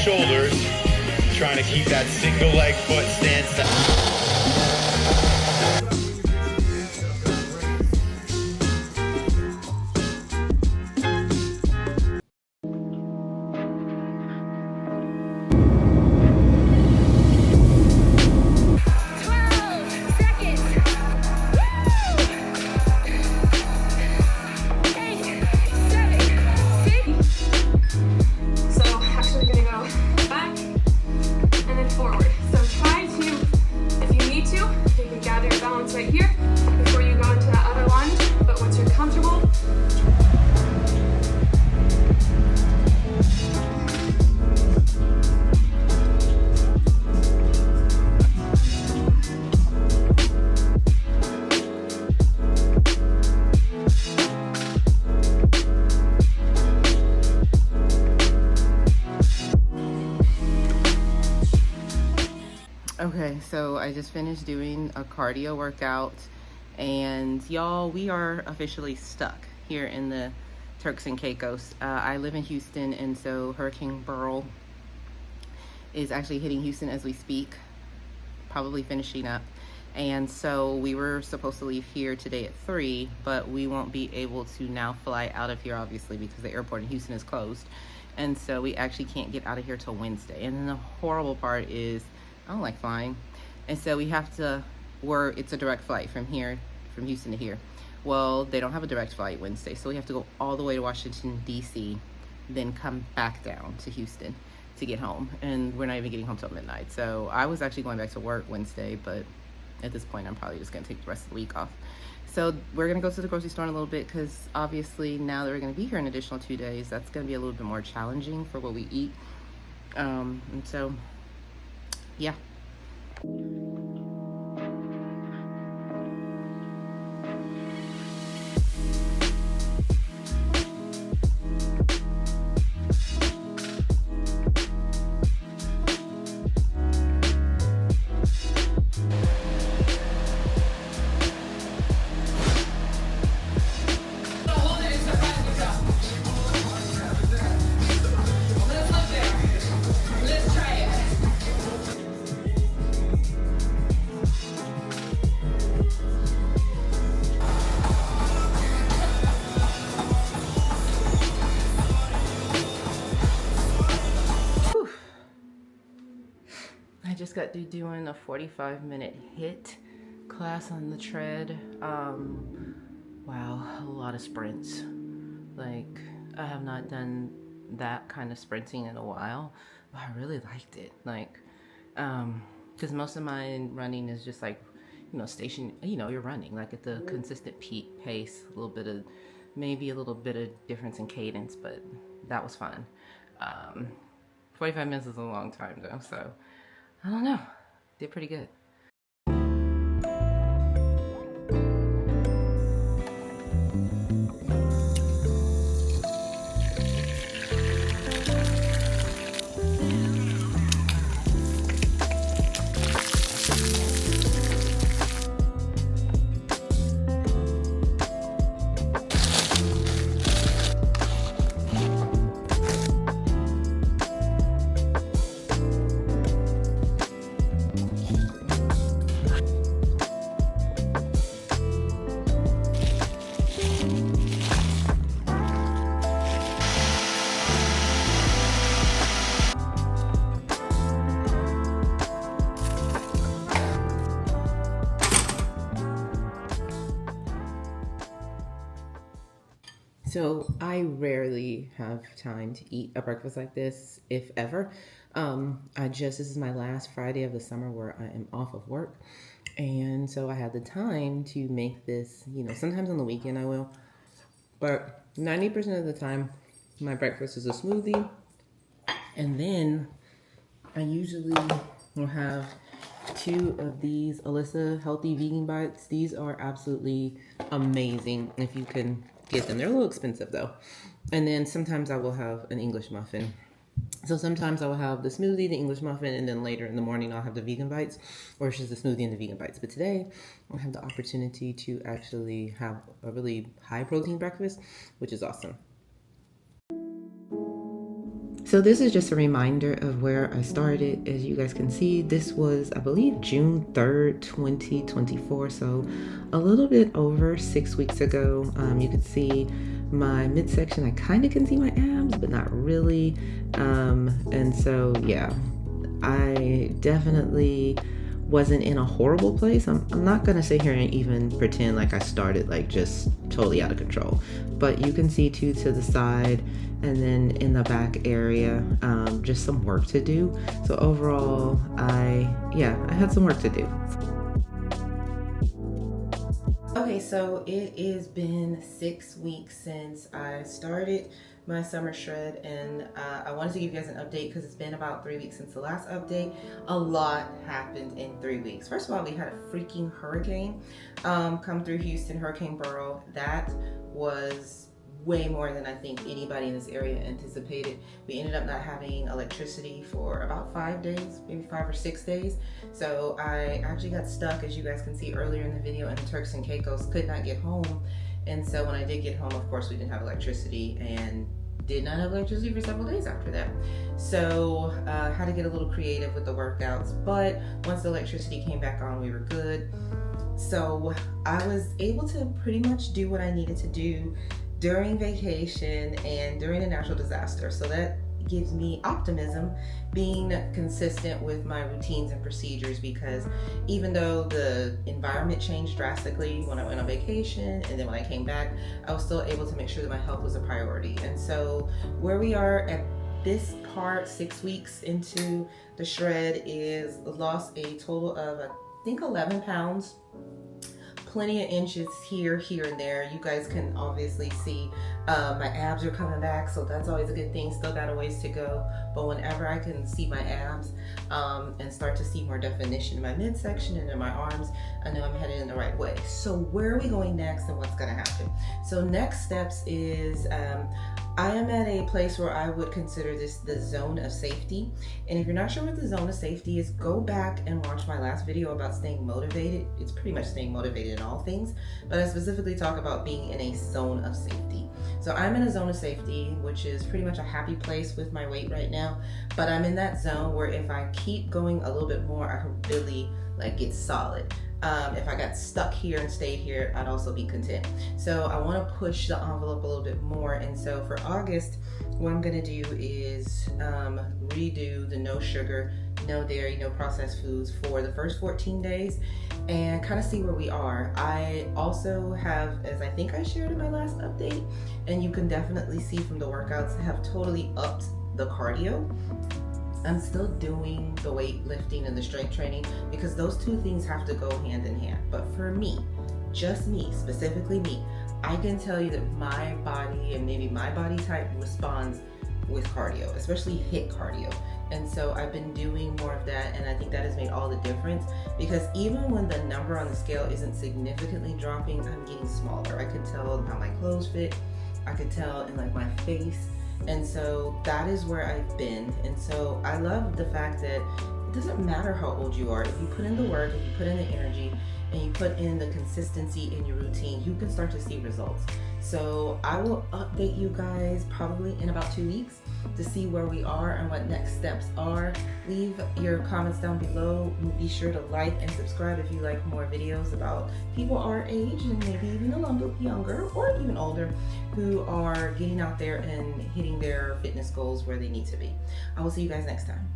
shoulders, trying to keep that single leg foot stance. Okay, so I just finished doing a cardio workout, and y'all, we are officially stuck here in the Turks and Caicos. I live in Houston, and so Hurricane Beryl is actually hitting Houston as we speak, probably finishing up. And so we were supposed to leave here today at 3, but we won't be able to now fly out of here, obviously, because the airport in Houston is closed. And so we actually can't get out of here till Wednesday. And then the horrible part is I don't like flying. And so we have to, it's a direct flight from here, from Houston to here. Well, they don't have a direct flight Wednesday, so we have to go all the way to Washington, D.C., then come back down to Houston to get home. And we're not even getting home till midnight. So I was actually going back to work Wednesday, but at this point, I'm probably just going to take the rest of the week off. So we're going to go to the grocery store in a little bit, because obviously now that we're going to be here an additional 2 days, that's going to be a little bit more challenging for what we eat. And so, yeah. I just got through doing a 45-minute HIIT class on the tread. Wow, a lot of sprints. Like, I have not done that kind of sprinting in a while, but I really liked it. Like, because most of my running is just like, you're running like at the consistent pace, maybe a little bit of difference in cadence, but that was fun. 45 minutes is a long time though, so I don't know, did pretty good. So I rarely have time to eat a breakfast like this, if ever. This is my last Friday of the summer where I am off of work. And so I had the time to make this, sometimes on the weekend I will, but 90% of the time my breakfast is a smoothie. And then I usually will have 2 of these Alyssa Healthy Vegan Bites. These are absolutely amazing if you can get them. They're a little expensive though. And then sometimes I will have an English muffin. So sometimes I will have the smoothie, the English muffin, and then later in the morning I'll have the vegan bites, or it's just the smoothie and the vegan bites. But today I'll have the opportunity to actually have a really high protein breakfast, which is awesome. So this is just a reminder of where I started. As you guys can see, this was, I believe, June 3rd, 2024. So a little bit over 6 weeks ago. You can see my midsection. I kind of can see my abs, but not really. And so, yeah, I definitely wasn't in a horrible place. I'm not gonna sit here and even pretend like I started like just totally out of control, but you can see too to the side and then in the back area, just some work to do. So overall, I had some work to do. Okay, so it has been 6 weeks since I started my summer shred, and I wanted to give you guys an update because it's been about 3 weeks since the last update. A lot happened in 3 weeks. First of all, we had a freaking hurricane come through Houston, Hurricane Beryl. That was way more than I think anybody in this area anticipated. We ended up not having electricity for about 5 days, maybe 5 or 6 days. So I actually got stuck, as you guys can see earlier in the video, in the Turks and Caicos, could not get home. And so when I did get home, of course, we didn't have electricity and did not have electricity for several days after that. So had to get a little creative with the workouts. But once the electricity came back on, we were good. So I was able to pretty much do what I needed to do during vacation and during a natural disaster. So that gives me optimism, being consistent with my routines and procedures, because even though the environment changed drastically when I went on vacation and then when I came back, I was still able to make sure that my health was a priority. And so where we are at this part, 6 weeks into the shred, is lost a total of, I think, 11 pounds. Plenty of inches here, and there. You guys can obviously see my abs are coming back, so that's always a good thing. Still got a ways to go, but whenever I can see my abs and start to see more definition in my midsection and in my arms, I know I'm headed in the right way. So where are we going next and what's gonna happen? So next steps is I am at a place where I would consider this the zone of safety. And if you're not sure what the zone of safety is, go back and watch my last video about staying motivated. It's pretty much staying motivated in all things, but I specifically talk about being in a zone of safety. So I'm in a zone of safety, which is pretty much a happy place with my weight right now, but I'm in that zone where if I keep going a little bit more, I could really like get solid. If I got stuck here and stayed here, I'd also be content. So I want to push the envelope a little bit more. And so for August, what I'm going to do is redo the no sugar, no dairy, no processed foods for the first 14 days and kind of see where we are. I also have, as I think I shared in my last update, and you can definitely see from the workouts, have totally upped the cardio. I'm still doing the weightlifting and the strength training because those two things have to go hand in hand. But for me, just me, specifically me, I can tell you that my body and maybe my body type responds with cardio, especially HIIT cardio. And so I've been doing more of that, and I think that has made all the difference, because even when the number on the scale isn't significantly dropping, I'm getting smaller. I can tell how my clothes fit. I can tell in like my face. And so that is where I've been. And so I love the fact that it doesn't matter how old you are. If you put in the work, if you put in the energy, and you put in the consistency in your routine, you can start to see results. So I will update you guys probably in about 2 weeks to see where we are and what next steps are. Leave your comments down below. Be sure to like and subscribe if you like more videos about people our age and maybe even a little younger or even older who are getting out there and hitting their fitness goals where they need to be. I will see you guys next time.